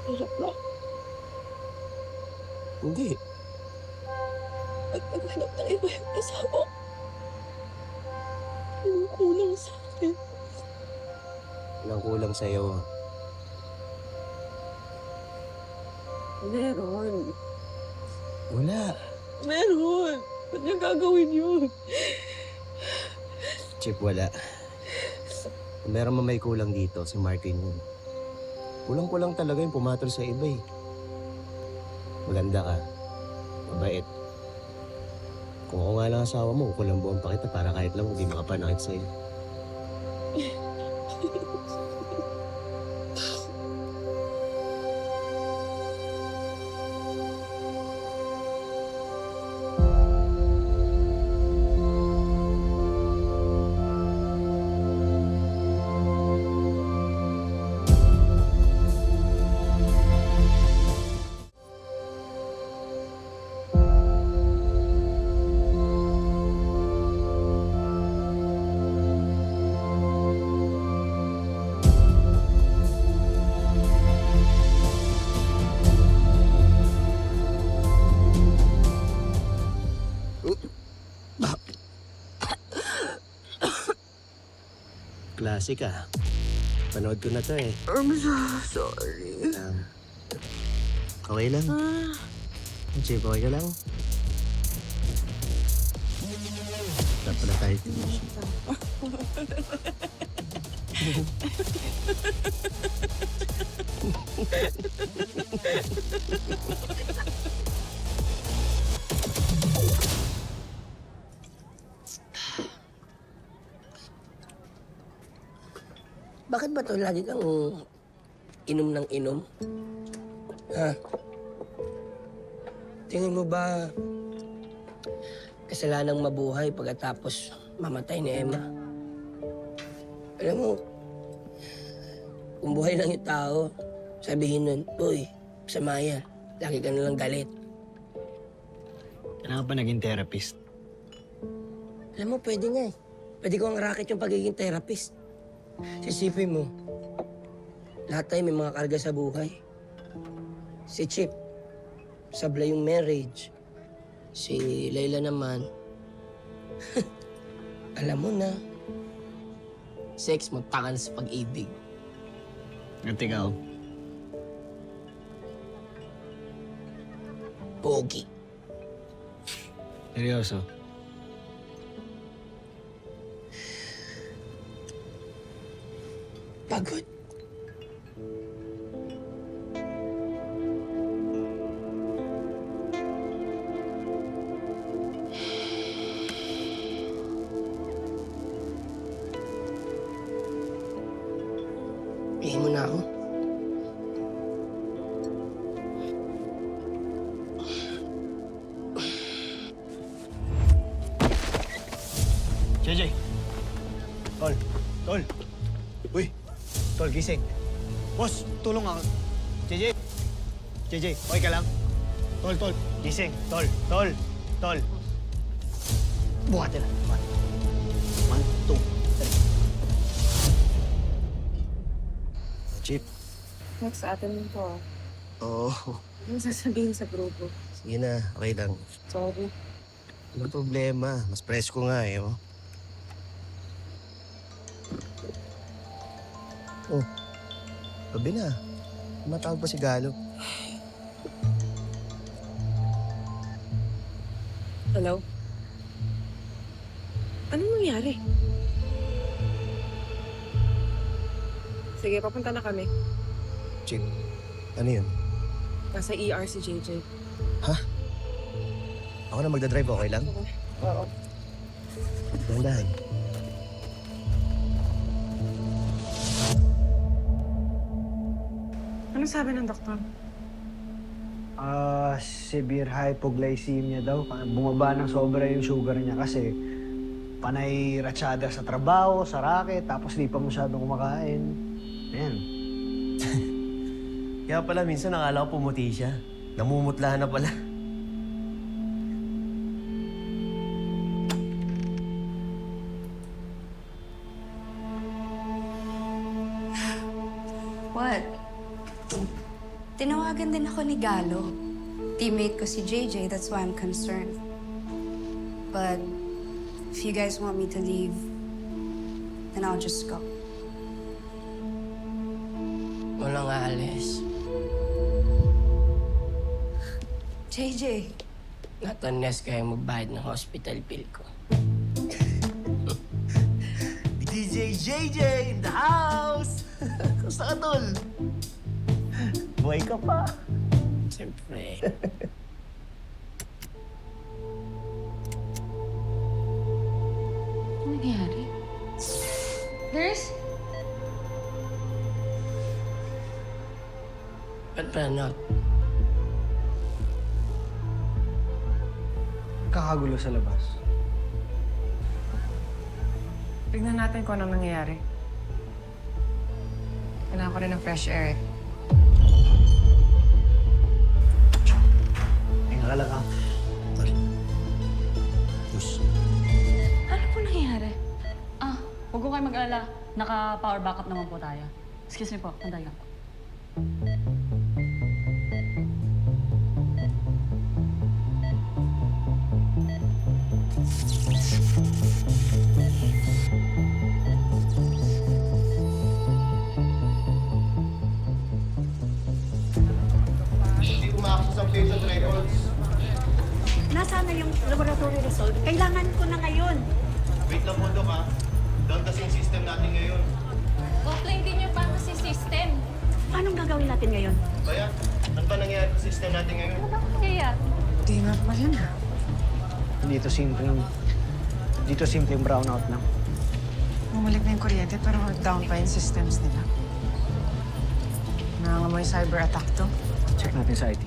Hirap na. Hindi. Pag naghanap ng iba yung asawa, yung kulang sa akin. Walang kulang sa'yo. Meron. Wala. Meron. Ba't niya gagawin yun? Chip, wala. Kung meron man may kulang dito, si Martin yun. Kulang-kulang talaga yung pumatol sa iba eh. Maganda ka. Mabait. Kung ako nga lang asawa mo, kulambuan pa kita para kahit lang hindi makapanakit sa'yo. Classic ah. Panood ko na to eh. I'm so sorry. Okay lang. Chip, okay ka lang? Dapat pala tayo finish. Bakit ba to lagi kang inom ng inom? Ha? Tingin mo ba kasalanang mabuhay pagkatapos mamatay ni Emma? Alam mo, kung buhay lang yung tao, sabihin nun, uy, masama yan. Lagi ka nalang galit. Kailangan pa naging therapist. Alam mo, pwede nga eh. Pwede ko ang racket yung pagiging therapist. Sisipin mo, lahat tayo may mga karga sa buhay. Si Chip, sablay yung marriage. Si Layla naman, alam mo na, sex magtakan sa pag-ibig. At ikaw, Pogi. seryoso. Pagod. Bigyan mo na ako. JJ! Tol! Tol! Uy! Tol, gising. Boss, tulong ako. JJ! JJ, okay ka lang? Tol, gising. Tol! Buhatin na. Buhat. 1, 2, 3. Chip. Next, sa atin mo to. Oo. Yung sasabihin sa grupo. Sige na, okay lang. Sorry. Walang problema. Mas presko nga eh. Oh, gabi na. Matawag pa si Galo. Hello? Anong nangyari? Sige, papunta na kami. Chip, ano yun? Nasa ER si JJ. Ako na magdadrive, okay lang? Oo. Dahan-dahan. Anong sabi ng doktor? Severe hypoglycemia daw. Bumaba ng sobra yung sugar niya kasi panay ratsyada sa trabaho, sa racket, tapos di pa masyadong kumakain. Ayan. Kaya pala minsan nakala ko pumuti siya. Namumutla na pala. What? Tinawagan din ako ni Galo. Teammate ko si JJ, that's why I'm concerned. But if you guys want me to leave, then I'll just go. Walang aalis. JJ, Not unless kaya magbayad ng hospital bill ko. DJ JJ in the house! Kamusta ka, tol? Buhay ka pa. Siyempre. Ano nangyari? Nurse? Ba't ba not? Kakagulo sa labas. Tignan natin kung anong nangyayari. Kailangan ko rin ng fresh air eh. Tingnan ka lang ah. Push. Ano po nangyayari? Huwag ko kayo mag-alala. Naka-power backup naman po tayo. Excuse me po, sandali lang po. Hindi umakas ang patient records. Nasaan na yung laboratory result? Kailangan ko na ngayon. Wait lang po, Dok, ha? Down kasi yung system natin ngayon. Offline din yung pharmacy system. Anong gagawin natin ngayon? Kaya, ano ba nangyayari sa system natin ngayon? Ano ba kaya? Di normal yun ah. Dito simpleng brownout lang. Bumalik na yung kuryente pero down pa yung systems nila. Nangangamoy cyber attack to. Check natin sa IT.